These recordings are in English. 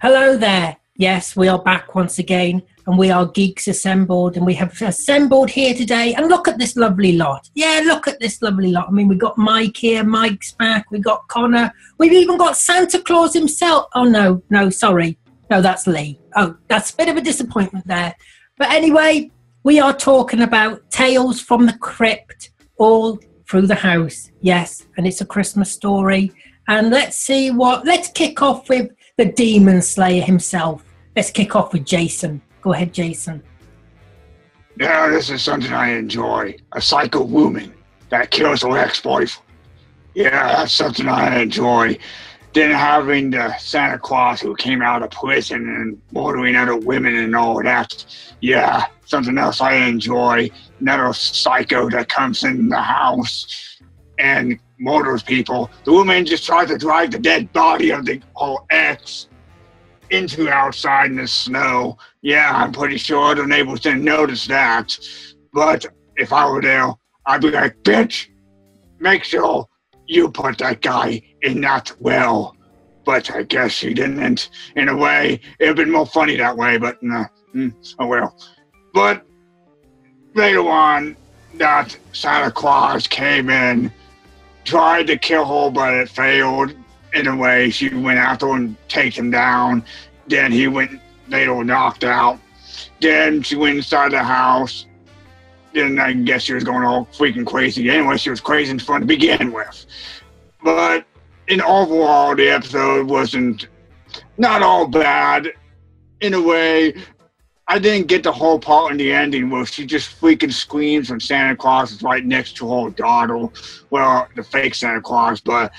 Hello there. Yes, we are back once again, and we are Geeks Assembled, and we have assembled here today. And look at this lovely lot. Yeah, look at this lovely lot. I mean, we've got Mike here. Mike's back. We've got Connor. We've even got Santa Claus himself. Oh, no, sorry. No, that's Lee. Oh, that's a bit of a disappointment there. But anyway, we are talking about Tales from the Crypt all through the house. Yes, and it's a Christmas story. And let's kick off with the Demon Slayer himself. Let's kick off with Jason. Go ahead, Jason. Yeah, this is something I enjoy. A psycho woman that kills her ex-boyfriend. Yeah, that's something I enjoy. Then having the Santa Claus who came out of prison and murdering other women and all that. Yeah, something else I enjoy. Another psycho that comes in the house and murders people. The woman just tries to drag the dead body of her ex into outside in the snow. Yeah, I'm pretty sure other neighbors didn't notice that. But if I were there, I'd be like, bitch, make sure you put that guy in that well. But I guess she didn't. In a way, it would have been more funny that way, but oh well. But later on, that Santa Claus came in, tried to kill her, but it failed. In a way, she went after him and take him down. Then he went later knocked out. Then she went inside the house. Then I guess she was going all freaking crazy. Anyway, she was crazy and fun to begin with. But in overall, the episode wasn't not all bad. In a way, I didn't get the whole part in the ending where she just freaking screams when Santa Claus is right next to her daughter. Well, the fake Santa Claus, but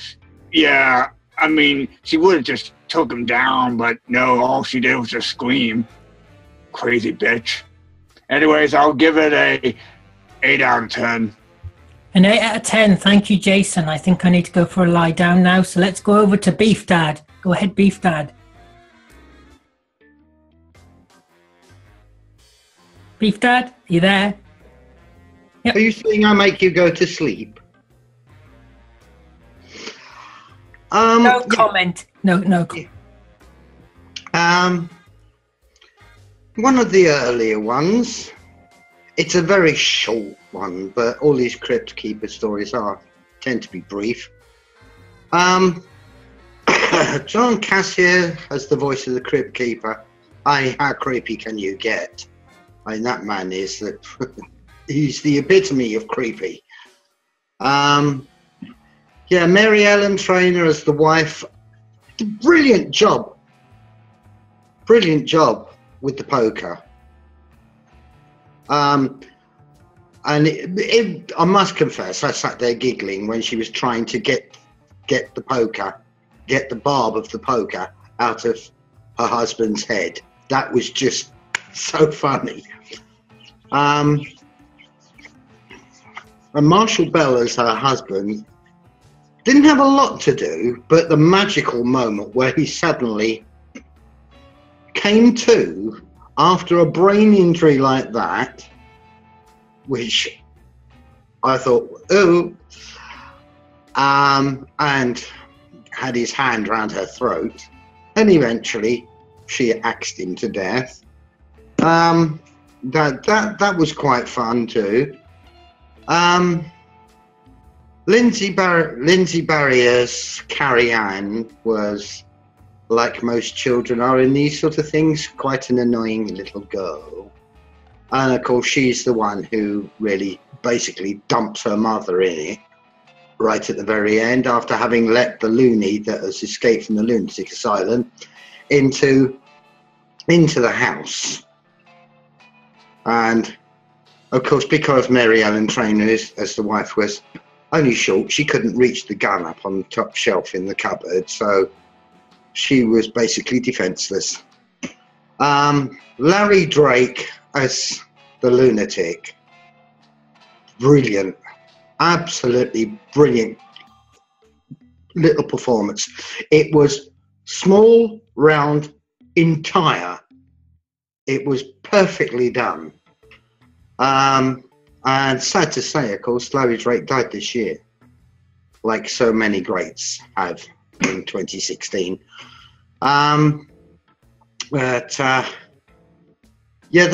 yeah, I mean, she would have just took him down, but no, all she did was just scream. Crazy bitch. Anyways, I'll give it a 8 out of 10. An 8 out of 10. Thank you, Jason. I think I need to go for a lie down now, so let's go over to Beef Dad. Go ahead, Beef Dad. Beef Dad, you there? Yep. Are you saying I make you go to sleep? No comment. No. One of the earlier ones. It's a very short one, but all these Crypt Keeper stories tend to be brief. John Cassier as the voice of the Crypt Keeper. How creepy can you get? I mean, that man is he's the epitome of creepy. Yeah, Mary Ellen Trainor as the wife. Brilliant job with the poker. And I must confess, I sat there giggling when she was trying to get the barb of the poker out of her husband's head. That was just so funny. And Marshall Bell as her husband didn't have a lot to do, but the magical moment where he suddenly came to after a brain injury like that, which I thought, and had his hand around her throat, and eventually she axed him to death. That was quite fun too. Lindsay Barrier's Carrie Ann was, like most children are in these sort of things, quite an annoying little girl. And of course, she's the one who really basically dumps her mother in it right at the very end, after having let the loony that has escaped from the lunatic asylum into the house. And of course, because Mary Ellen Trainor, as the wife, was only short, she couldn't reach the gun up on the top shelf in the cupboard, so she was basically defenseless. Larry Drake as the lunatic. Brilliant. Absolutely brilliant little performance. It was small, round, entire. It was perfectly done. And sad to say, of course, Larry Drake died this year, like so many greats have in 2016. But yeah,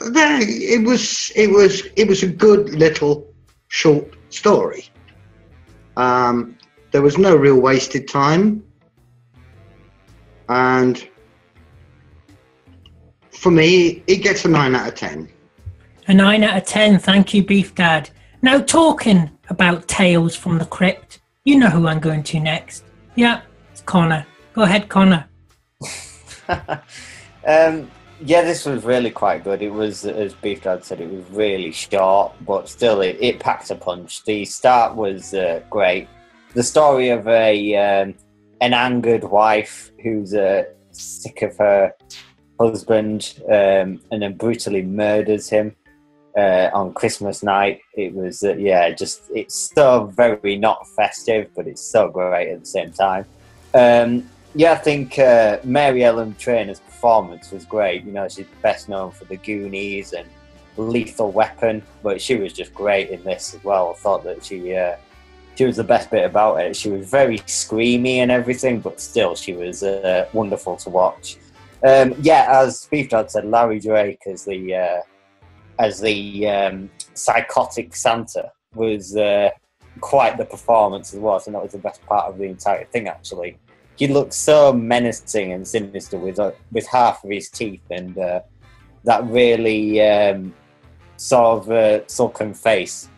it was a good little short story. There was no real wasted time, and for me, it gets a 9 out of 10. A 9 out of 10. Thank you, Beef Dad. Now, talking about Tales from the Crypt, you know who I'm going to next. Yeah, it's Connor. Go ahead, Connor. Yeah, this was really quite good. It was, as Beef Dad said, it was really short, but still it packed a punch. The start was great. The story of an angered wife who's sick of her husband and then brutally murders him on Christmas night. It was, it's so very not festive, but it's so great at the same time. I think Mary Ellen Trainor's performance was great. You know, she's best known for The Goonies and Lethal Weapon, but she was just great in this as well. I thought that she was the best bit about it. She was very screamy and everything, but still she was wonderful to watch. As Beef Dad said, Larry Drake as the psychotic Santa was quite the performance as well. So that was the best part of the entire thing, actually. He looked so menacing and sinister with half of his teeth, and that really sort of sunken face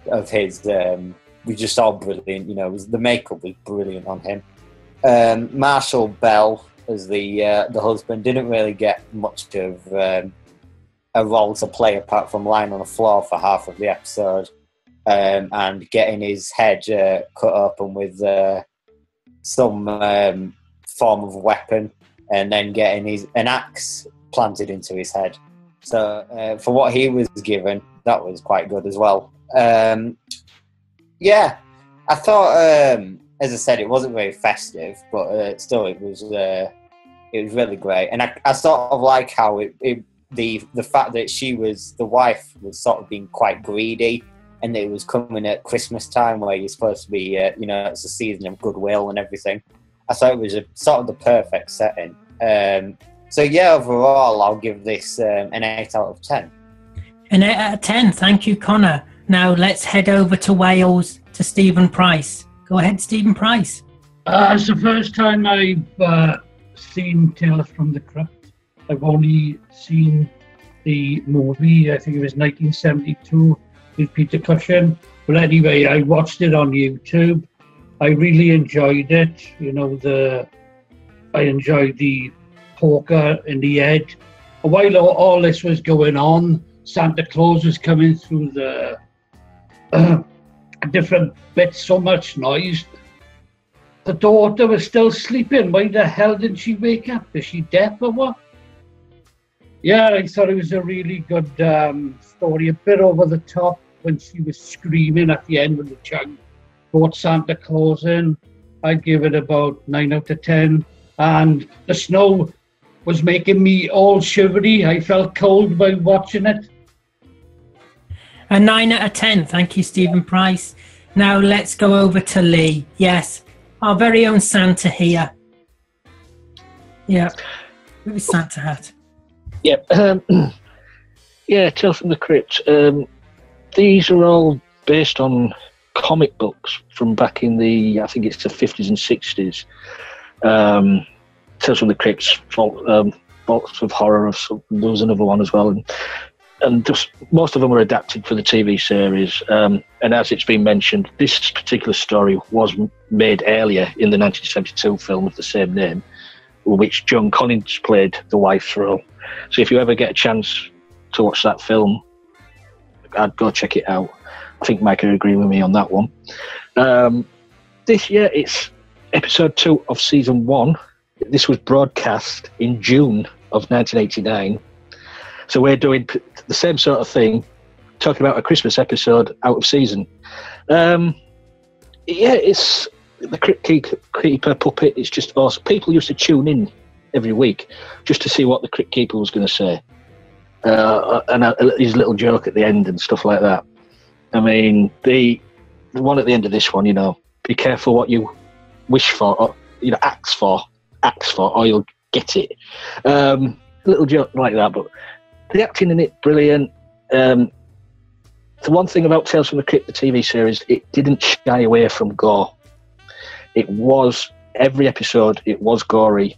of his was just all brilliant. You know, the makeup was brilliant on him. Marshall Bell as the husband didn't really get much of a role to play apart from lying on the floor for half of the episode and getting his head cut open with some form of weapon, and then getting an axe planted into his head. So for what he was given, that was quite good as well. I thought, as I said, it wasn't very festive, but still it was really great. And I sort of like how the fact that the wife was sort of being quite greedy, and it was coming at Christmas time where you're supposed to be, it's a season of goodwill and everything. I thought it was sort of the perfect setting. Overall, I'll give this an 8 out of 10. An 8 out of 10. Thank you, Connor. Now let's head over to Wales to Stephen Price. Go ahead, Stephen Price. It's the first time I've seen Tales from the Crypt. I've only seen the movie, I think it was 1972, with Peter Cushing. But anyway, I watched it on YouTube. I really enjoyed it. You know, I enjoyed the poker in the head. While all this was going on, Santa Claus was coming through the different bits, so much noise. The daughter was still sleeping. Why the hell didn't she wake up? Is she deaf or what? Yeah, I thought it was a really good story. A bit over the top when she was screaming at the end when the child brought Santa Claus in. I'd give it about 9 out of 10. And the snow was making me all shivery. I felt cold by watching it. A 9 out of 10. Thank you, Stephen Price. Now let's go over to Lee. Yes, our very own Santa here. Yeah, with his Santa hat. Yep. Tales from the Crypt. These are all based on comic books from back in I think it's the 50s and 60s. Tales from the Crypt, Vaults of Horror, there was another one as well. And just most of them were adapted for the TV series. And as it's been mentioned, this particular story was made earlier in the 1972 film of the same name, which Joan Collins played the wife's role. So if you ever get a chance to watch that film, I'd go check it out. I think Mike would agree with me on that one. This year, it's episode 2 of season 1. This was broadcast in June of 1989. So we're doing the same sort of thing, talking about a Christmas episode out of season. It's the Crypt Keeper puppet. It's just awesome. People used to tune in every week just to see what the Crypt Keeper was going to say. And his little joke at the end and stuff like that. I mean, the one at the end of this one, be careful what you wish for, or, ask for, or get it. Little joke like that, but the acting in it, brilliant. The one thing about Tales from the Crypt, the TV series, it didn't shy away from gore. It was, every episode, it was gory.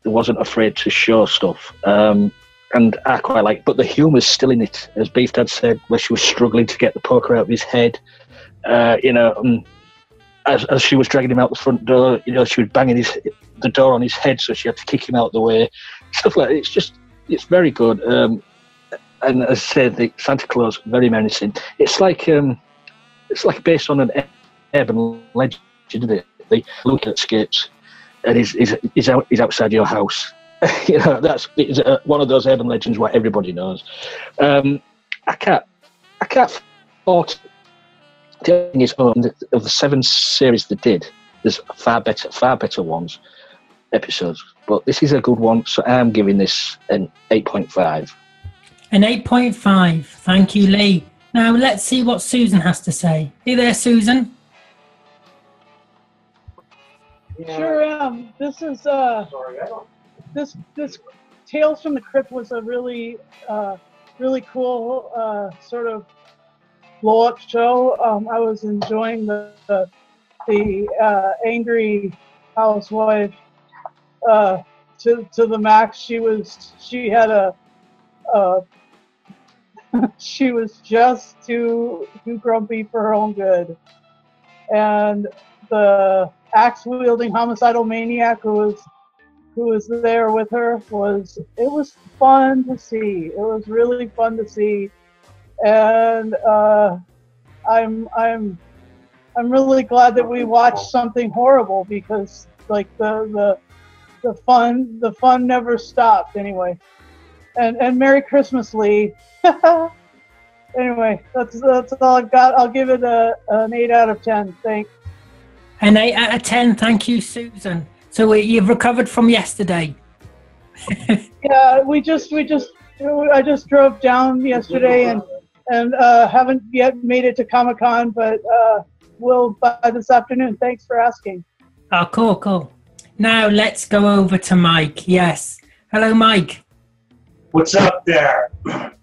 It wasn't afraid to show stuff. And I quite like, but the humour's still in it, as Beef Dad said, where she was struggling to get the poker out of his head. As she was dragging him out the front door, she was banging the door on his head, so she had to kick him out the way. Stuff like that. It's very good. And as I said, the Santa Claus, very menacing. It's like based on an urban legend, isn't it? The look at escapes and he's outside your house. That's one of those urban legends where everybody knows. I can't fault. The thing is, of the 7 series they did, there's far better episodes. But this is a good one, so I'm giving this an 8.5. An 8.5. Thank you, Lee. Now let's see what Susan has to say. Hey there, Susan. Sure am. This is this Tales from the Crypt was a really cool sort of blow-up show. I was enjoying the angry housewife to the max. She was just too grumpy for her own good, and the axe-wielding homicidal maniac who was there with her was fun to see. It was really fun to see, and I'm really glad that we watched something horrible, because like the fun never stopped anyway. And Merry Christmas, Lee. Anyway, that's all I've got. I'll give it an 8 out of 10. Thanks. An 8 out of 10. Thank you, Susan. So you've recovered from yesterday. Yeah, I just drove down yesterday and haven't yet made it to Comic-Con, but will by this afternoon. Thanks for asking. Oh, cool. Now let's go over to Mike. Yes. Hello, Mike. What's up there,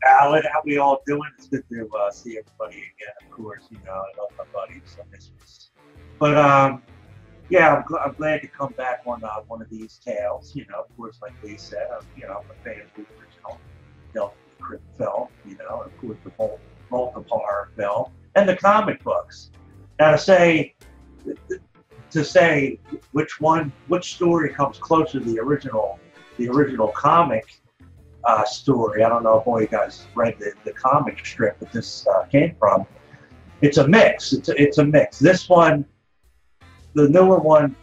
Alan? How we all doing? It's good to see everybody again. Of course, I love my buddies. I miss this. But yeah, I'm glad to come back on one of these tales. Of course, like Lee said, I'm a fan of the original Tales from the Crypt film. And of course the multiple horror film and the comic books. Now to say which story comes closer to the original comic story. I don't know if all you guys read the comic strip that this came from. It's a mix. It's a mix. This one, the newer one,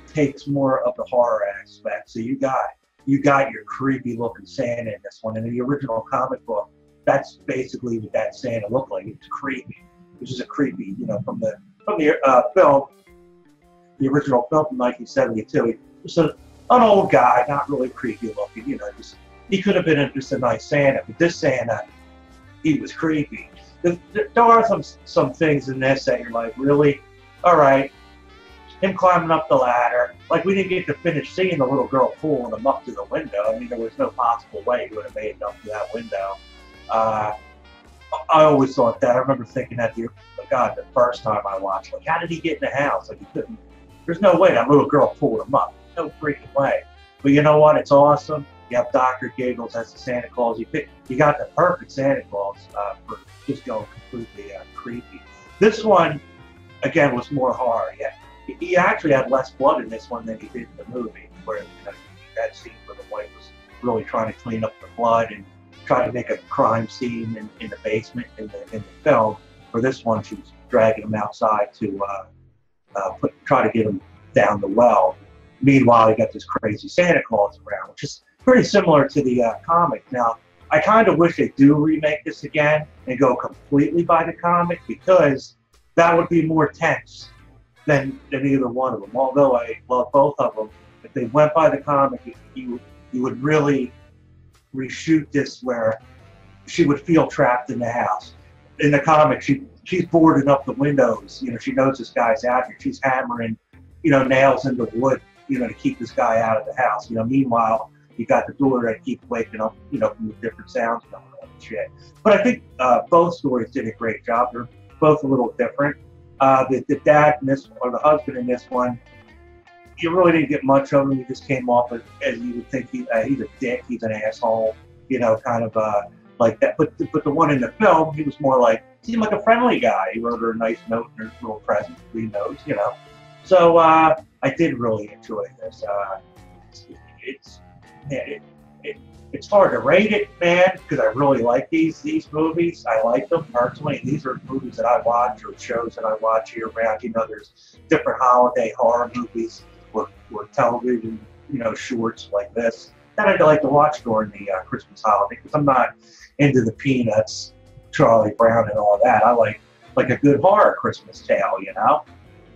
takes more of the horror aspect. So you got your creepy looking Santa in this one. In the original comic book, that's basically what that Santa looked like. It's creepy, which is a creepy, from the film, the original film from 1972. He was an old guy, not really creepy looking. He could have been just a nice Santa, but this Santa, he was creepy. There are some things in this that you're like, really? All right. Him climbing up the ladder. Like, we didn't get to finish seeing the little girl pulling him up to the window. I mean, there was no possible way he would have made it up to that window. I always thought that. I remember thinking that, the first time I watched, like, how did he get in the house? Like, he couldn't. There's no way that little girl pulled him up. No freaking way. But you know what? It's awesome. You have Dr. Giggles as the Santa Claus. You got the perfect Santa Claus for just going completely creepy. This one, again, was more horror. Yeah, he actually had less blood in this one than he did in the movie, where that scene where the wife was really trying to clean up the blood and try to make a crime scene in the basement in the film. For this one, she was dragging him outside to try to get him down the well. Meanwhile, you got this crazy Santa Claus around, which is pretty similar to the comic. Now, I kind of wish they do remake this again and go completely by the comic, because that would be more tense than either one of them. Although I love both of them, if they went by the comic, you would really reshoot this where she would feel trapped in the house. In the comic, she's boarding up the windows. She knows this guy's out here. She's hammering, nails into wood to keep this guy out of the house. Meanwhile, you got the daughter that keeps waking up, from the different sounds going on and shit. But I think both stories did a great job. They're both a little different. The dad in this, or the husband in this one, you really didn't get much of him. He just came off as you would think he's a dick, he's an asshole, kind of like that. But the one in the film, he was more like, seemed like a friendly guy. He wrote her a nice note and her little present, we knows, So I did really enjoy this. It's hard to rate it, man, because I really like these movies. I like them personally. These are movies that I watch, or shows that I watch year round. There's different holiday horror movies or television, shorts like this that I like to watch during the Christmas holiday, because I'm not into the Peanuts, Charlie Brown, and all that. I like a good horror Christmas tale,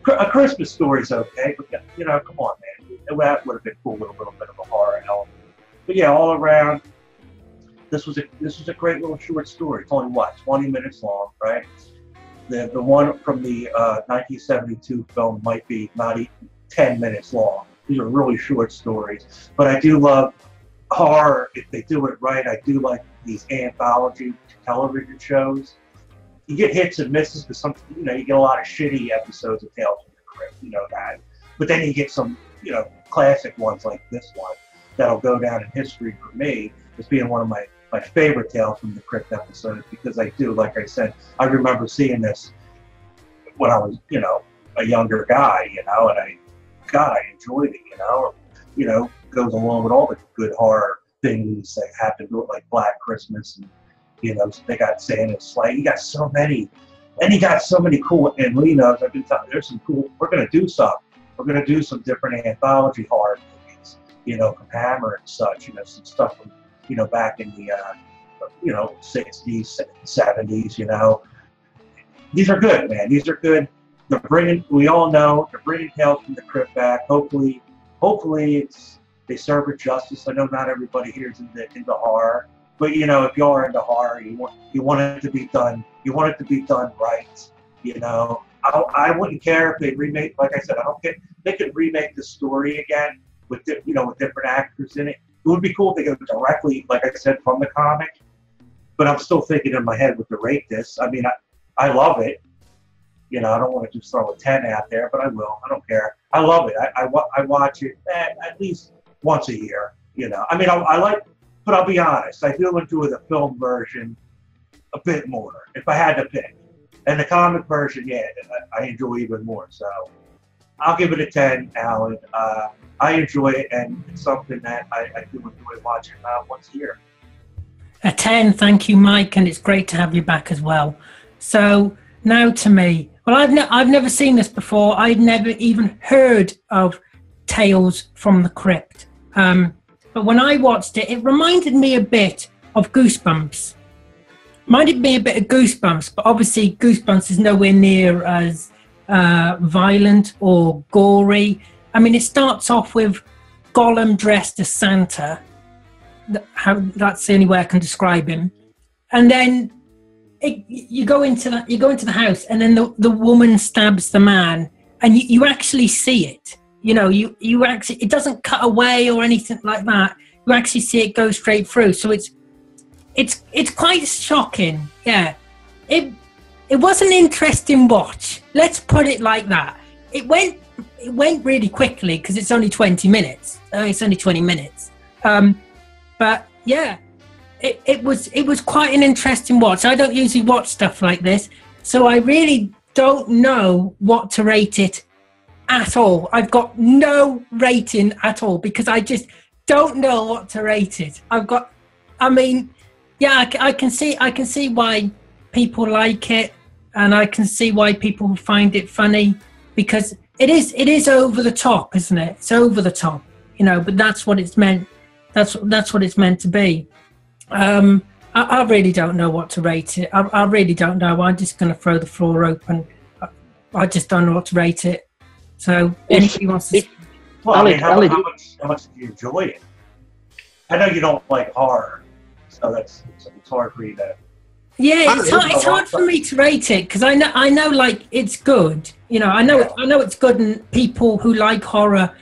A Christmas Story's okay, but come on, man. That would have been cool with a little bit of a horror element. But yeah, all around, this was a great little short story. It's only 20 minutes long, right? The one from the 1972 film might be not even 10 minutes long. These are really short stories. But I do love horror if they do it right. I do like these anthology television shows. You get hits and misses, because you get a lot of shitty episodes of Tales from the Crypt, that. But then you get some, classic ones like this one that'll go down in history for me as being one of my favorite Tales from the Crypt episodes, because I do, like I said, I remember seeing this when I was, a younger guy, and I enjoyed it, goes along with all the good horror things that happen to it, like Black Christmas, and, they got Santa's Sleigh. You got so many, and you got so many cool, and Lee knows, I've been telling, there's some cool, we're going to do some. We're going to do some different anthology horror movies, from Hammer and such, some stuff from, back in the, 60s, 70s, These are good, man. These are good. We all know, they're bringing Tales from the Crypt back. Hopefully they serve it justice. I know not everybody here is into horror, but, if you are into horror, you want it to be done. You want it to be done right, I wouldn't care if they remake, like I said, they could remake the story again with different actors in it. It would be cool if they go directly, like I said, from the comic. But I'm still thinking in my head with the rate this. I mean, I love it. I don't want to just throw a 10 out there, but I will. I don't care. I love it. I watch it at least once a year. I mean, I like, but I'll be honest. I do enjoy the film version a bit more if I had to pick. And the comic version, yeah, I enjoy even more. So I'll give it a 10, Alan. I enjoy it, and it's something that I do enjoy watching once a year. A 10, thank you, Mike, and it's great to have you back as well. So now to me. Well, I've never seen this before. I'd never even heard of Tales from the Crypt. But when I watched it, it reminded me a bit of Goosebumps. Reminded me a bit of Goosebumps, but obviously Goosebumps is nowhere near as violent or gory. I mean, it starts off with Gollum dressed as Santa. That's the only way I can describe him. And then you go into the house, and then the woman stabs the man, and you actually see it. You actually, it doesn't cut away or anything like that. You actually see it go straight through. So it's quite shocking. Yeah, it was an interesting watch. Let's put it like that. It went really quickly because it's only 20 minutes. It's only 20 minutes. But yeah, it was quite an interesting watch. I don't usually watch stuff like this, so I really don't know what to rate it at all. I've got no rating at all because I just don't know what to rate it. I can see why people like it, and I can see why people find it funny, because it is over the top, isn't it? It's over the top, but that's what it's meant. That's what it's meant to be. I really don't know what to rate it. I really don't know. I'm just going to throw the floor open. I just don't know what to rate it. So anybody wants to... How much do you enjoy it? I know you don't like horror, so it's hard for you to... Yeah, it's hard for me to rate it because I know like it's good. I know it's good, and people who like horror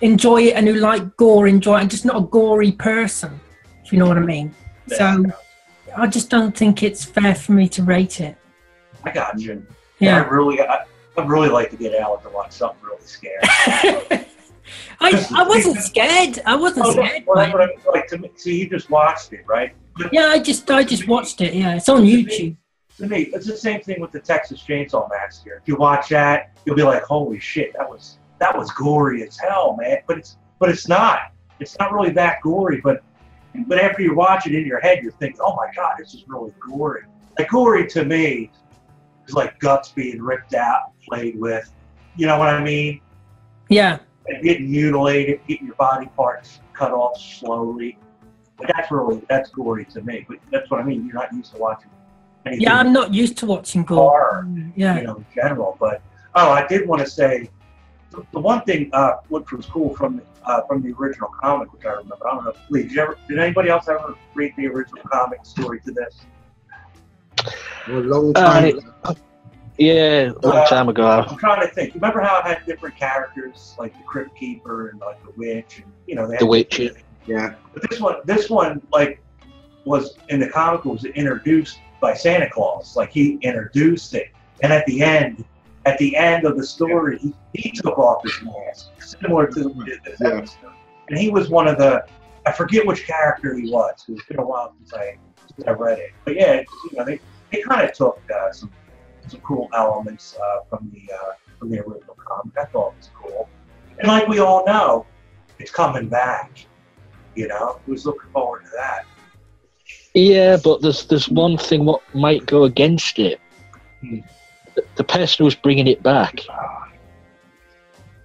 enjoy it and who like gore enjoy it. I'm just not a gory person, if you know what I mean. So I just don't think it's fair for me to rate it. I got you. Yeah. I'd really like to get Alan to watch something really scary. I wasn't scared. I wasn't scared. Like to me, see, you just watched it, right? Yeah, I just watched it. Yeah, it's on YouTube. To me, it's the same thing with the Texas Chainsaw Massacre. If you watch that, you'll be like, "Holy shit, that was gory as hell, man." But it's not. It's not really that gory. But after you watch it in your head, you're thinking, "Oh my god, this is really gory." Like gory to me is like guts being ripped out, played with. You know what I mean? Yeah. And getting mutilated, getting your body parts cut off slowly. But that's gory to me. But that's what I mean. You're not used to watching anything. Yeah, I'm not used to watching gore. Yeah. In general. But I did want to say the one thing which was cool from the original comic, which I remember. I don't know, Lee, did anybody else ever read the original comic story to this? A long time ago. Yeah, a long time ago. I'm trying to think. You remember how it had different characters, like the Crypt Keeper and like the Witch, and they had the Witch. Yeah. But this one, like, was in the comic was introduced by Santa Claus. Like he introduced it, and at the end of the story, he took off his mask, similar to this episode. And he was one of the, I forget which character he was. It's been a while since I read it. But yeah, they kind of took some cool elements from the original comic. I thought it was cool. And like we all know, it's coming back. Who's looking forward to that? Yeah, but there's one thing what might go against it. The person who's bringing it back,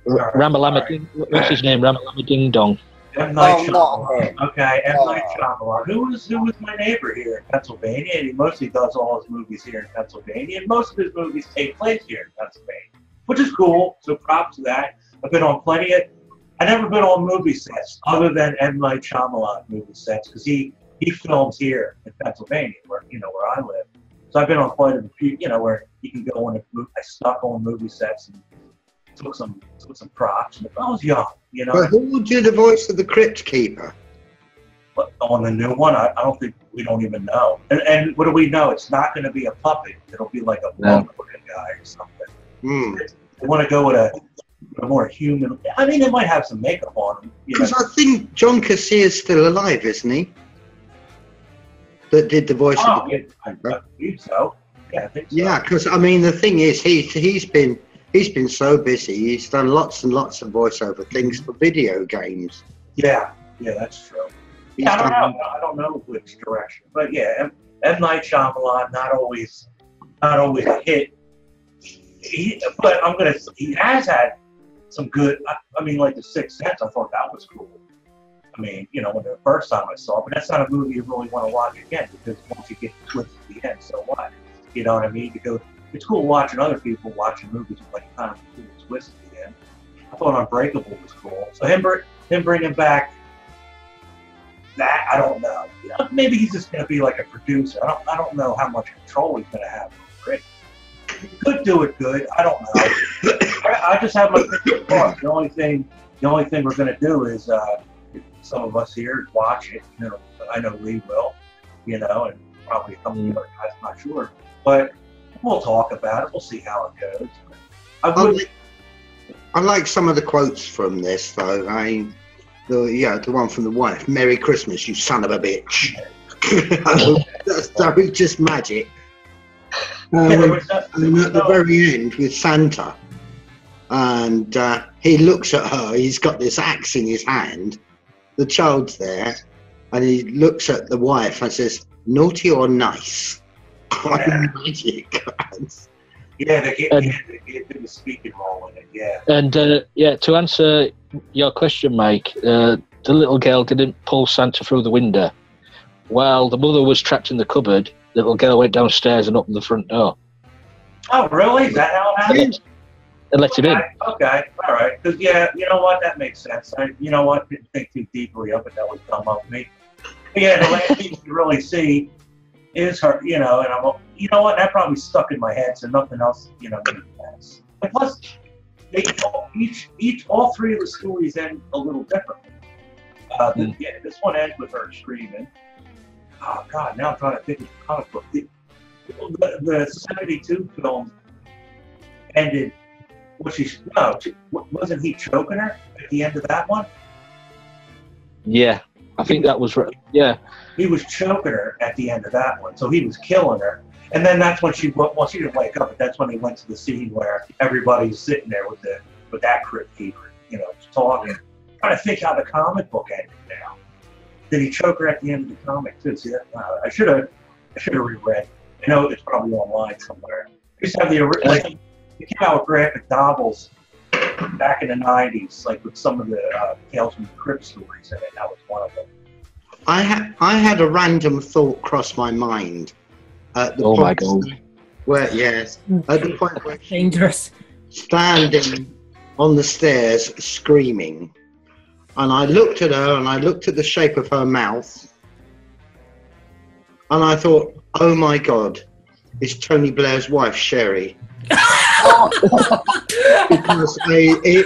Ramalama, what's his name? Ramalama Ding Dong. M. Night Shyamalan. Okay, M. Night Shyamalan. Who was my neighbor here in Pennsylvania, and he mostly does all his movies here in Pennsylvania, and most of his movies take place here in Pennsylvania, which is cool. So props to that. I've been on plenty of. I've never been on movie sets other than M. Night Shyamalan movie sets because he films here in Pennsylvania, where I live. So I've been on quite a few, where you can go on I snuck on movie sets and took some props. And I was young, But who would do the voice of the Crypt Keeper? But on the new one, I don't think we don't even know. And what do we know? It's not going to be a puppet. It'll be like a monk-looking guy or something. They want to go with a more human. I mean, they might have some makeup on him. Because I think John Cassia's still alive, isn't he? That did the voice of the Crypt Keeper. I believe so. Yeah, I think so. Yeah, because I mean, the thing is, he's been so busy. He's done lots and lots of voiceover things for video games. Yeah, that's true. Yeah, I don't know which direction, but yeah, M. Night Shyamalan not always a hit. He has had some good. I mean, like The Sixth Sense. I thought that was cool. I mean, when the first time I saw it, but that's not a movie you really want to watch again because once you get to twist at the end, so what? You know what I mean? It's cool watching other people watching movies with like kind of a cool twist at the end. I thought Unbreakable was cool. So him bringing back that, I don't know. Maybe he's just going to be like a producer. I don't know how much control he's going to have. He could do it good. I don't know. I just have my opinion. The only thing we're going to do is some of us here watch it. I know Lee will. And probably a couple of other guys. I'm not sure, but we'll talk about it. We'll see how it goes. I like some of the quotes from this, though. The one from the wife. "Merry Christmas, you son of a bitch." That's just magic. And at the very end with Santa, and he looks at her. He's got this axe in his hand. The child's there, and he looks at the wife and says, "Naughty or nice?" Magic. Yeah, they get the speaking role in it. Yeah. And to answer your question, Mike, the little girl didn't pull Santa through the window. While the mother was trapped in the cupboard, the little girl went downstairs and opened the front door. Oh, really? Is that how it happened? And let him in. Okay, all right. Because, yeah, you know what? That makes sense. Didn't think too deeply of it. That would come up with me. But yeah, the last thing you really see is her, and I'm, that probably stuck in my head, so nothing else, makes sense. And plus, all three of the stories end a little differently. This one ends with her screaming. Oh God! Now I'm trying to think of the comic book. The 72 film ended. Wasn't he choking her at the end of that one? Yeah, I think that was right. Yeah, he was choking her at the end of that one, so he was killing her. And then that's when she didn't wake up, but that's when they went to the scene where everybody's sitting there with that crypt keeper, talking. I'm trying to think how the comic book ended now. Did he choke her at the end of the comic too? See that? I should have reread. I know it's probably online somewhere. I used to have the original. It came out with graphic novels back in the 90s, like with some of the Tales from the Crypt stories in it. That was one of them. I had a random thought cross my mind at the my God. At the point where dangerous, standing on the stairs screaming, and I looked at her and I looked at the shape of her mouth, and I thought, oh my God, it's Tony Blair's wife, Sherry. Because the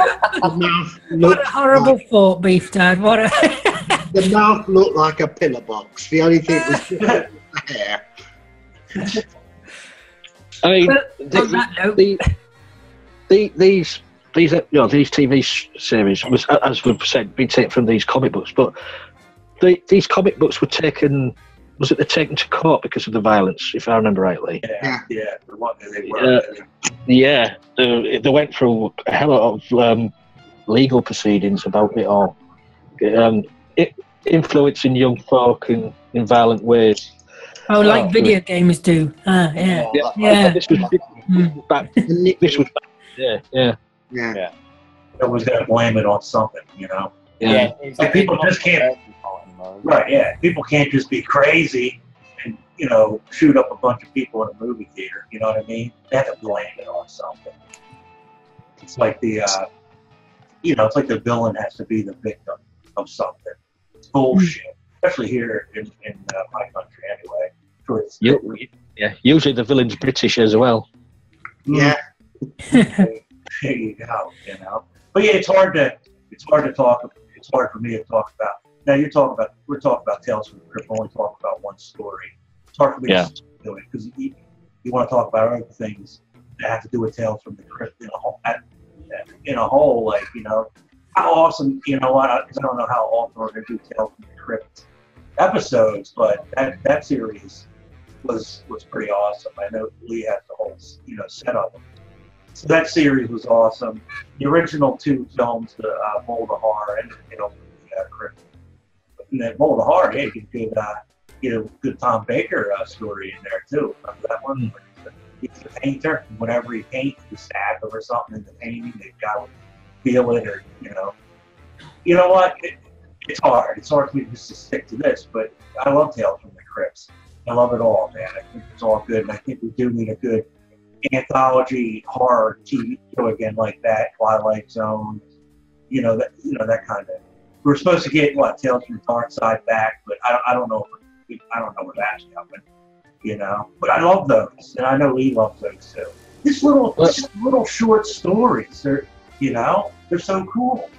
mouth what a horrible thought, Beef Dad. The mouth looked like a pillar box. The only thing was the hair. I mean, these TV series was, as we've said, been taken from these comic books, but these comic books were taken. Was it they're taken to court because of the violence, if I remember rightly? Yeah. They went through a hell of legal proceedings about it all. Influencing young folk in violent ways. Oh, like video games do. Yeah. This was back. Yeah. I was going to blame it on something, Yeah. Like people just can't. Right, yeah. People can't just be crazy and, shoot up a bunch of people in a movie theater. You know what I mean? They have to blame it on something. It's like it's like the villain has to be the victim of something. It's bullshit. Especially here in my country, anyway. Usually the villain's British as well. Yeah. There you go. But yeah, it's hard to talk. It's hard for me to talk about. Now we're talking about Tales from the Crypt. Only talk about one story. It's hard for me to do it because you want to talk about other things that have to do with Tales from the Crypt in a whole, like how awesome. Because I don't know how often we're going to do Tales from the Crypt episodes, but that series was pretty awesome. I know Lee has the whole set of them. So that series was awesome. The original two films, the Mold of Horror and Tales from the Crypt. And that Mold of Horror, you could get good Tom Baker story in there too. Remember that one? He's the painter. Whenever he paints, he stab or something in the painting, they've got to feel it, or you know what? It's hard. It's hard for me just to stick to this, but I love Tales from the Crypts. I love it all, man. I think it's all good, and I think we do need a good anthology horror TV show again like that. Twilight Zone, that kind of. We're supposed to get Tales from the Dark Side back, but I don't know. I don't know where that's coming. But I love those, and I know Lee loves those too. These little short stories, they're so cool.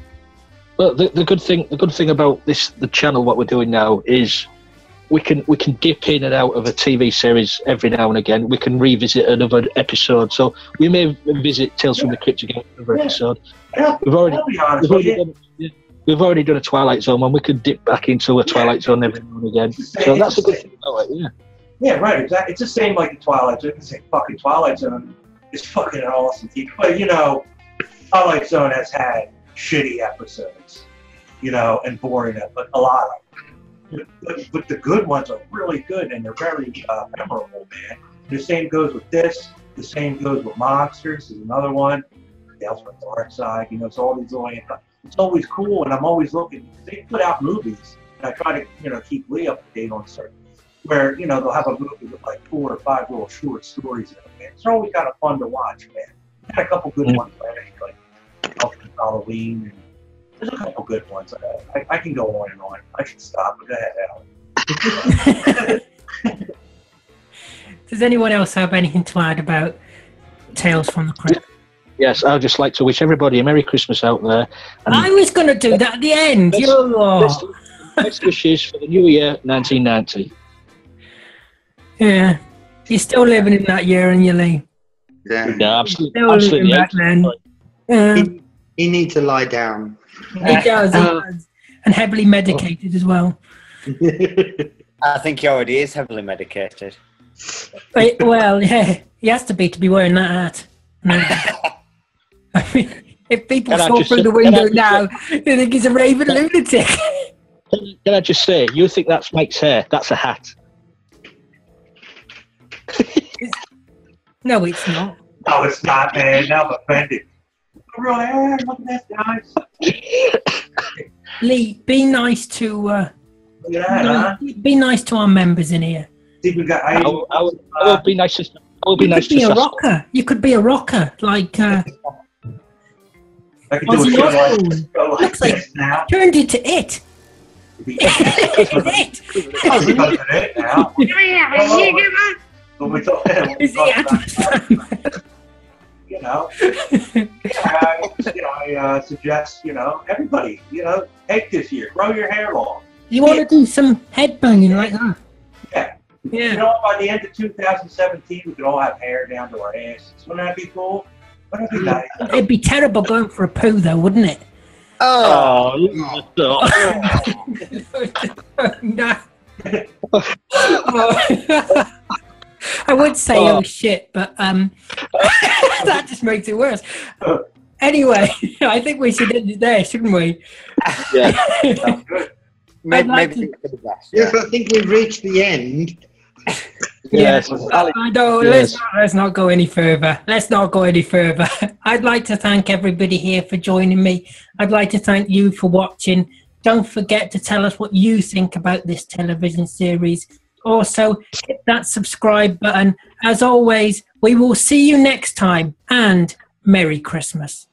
Well, the good thing about the channel, what we're doing now, is we can dip in and out of a TV series every now and again. We can revisit another episode. So we may visit Tales from the Crypt again, another episode. Yeah, We've already done a Twilight Zone one. We could dip back into a Twilight Zone every now and again. So that's a good thing about it, Yeah, right, exactly. It's the same like the Twilight Zone. You can say fucking Twilight Zone is fucking an awesome TV. But, Twilight Zone has had shitty episodes, and boring, but a lot of them. But the good ones are really good, and they're very memorable, man. The same goes with this. The same goes with Monsters. There's another one. Tales from the Dark Side. It's all these little. It's always cool, and I'm always looking. They put out movies, and I try to keep Lee up to date on certain. Where they'll have a movie with like 4 or 5 little short stories in it. Man. It's always kind of fun to watch, man. I had a couple good ones already, like Halloween. And there's a couple good ones. I can go on and on. I should stop, but go ahead, Alan. Does anyone else have anything to add about Tales from the Crypt? Yes, I'd just like to wish everybody a Merry Christmas out there. And I was going to do that at the end. best wishes for the new year, 1990. Yeah. You're still living in that year, and you Lee. Yeah. Yeah, absolutely. Still living back then. Yeah. He needs to lie down. He does. And heavily medicated as well. I think he already is heavily medicated. Well, yeah. He has to be wearing that hat. I mean, if people saw through the window now, they think he's a raving lunatic. Can I just say, you think that's Mike's hair? That's a hat. No, it's not. No, it's not, man. Now I'm offended. Real hair, look at that, guys. Lee, be nice to Look at that, huh? be nice to our members in here. See, we got, I will be nice to. I will be You nice could be to. a rocker. You could be a rocker, like I can do a Ozzy show Osbourne. like Looks like this now. turned into it. It now. When we talk about, you know, I suggest, everybody, take this year, grow your hair long. You want to do some headbanging like that? Yeah. Yeah. By the end of 2017, we could all have hair down to our asses. Wouldn't that be cool? Wouldn't that be nice? It'd be terrible going for a poo, though, wouldn't it? Oh, No. I would say oh shit, but that just makes it worse. Anyway, I think we should end it there, shouldn't we? Yeah. Sounds good. Maybe Yes, I think we've reached the end. Yes. I know. Yes. Let's not go any further. Let's not go any further. I'd like to thank everybody here for joining me. I'd like to thank you for watching. Don't forget to tell us what you think about this television series. Also, hit that subscribe button. As always, we will see you next time, and Merry Christmas.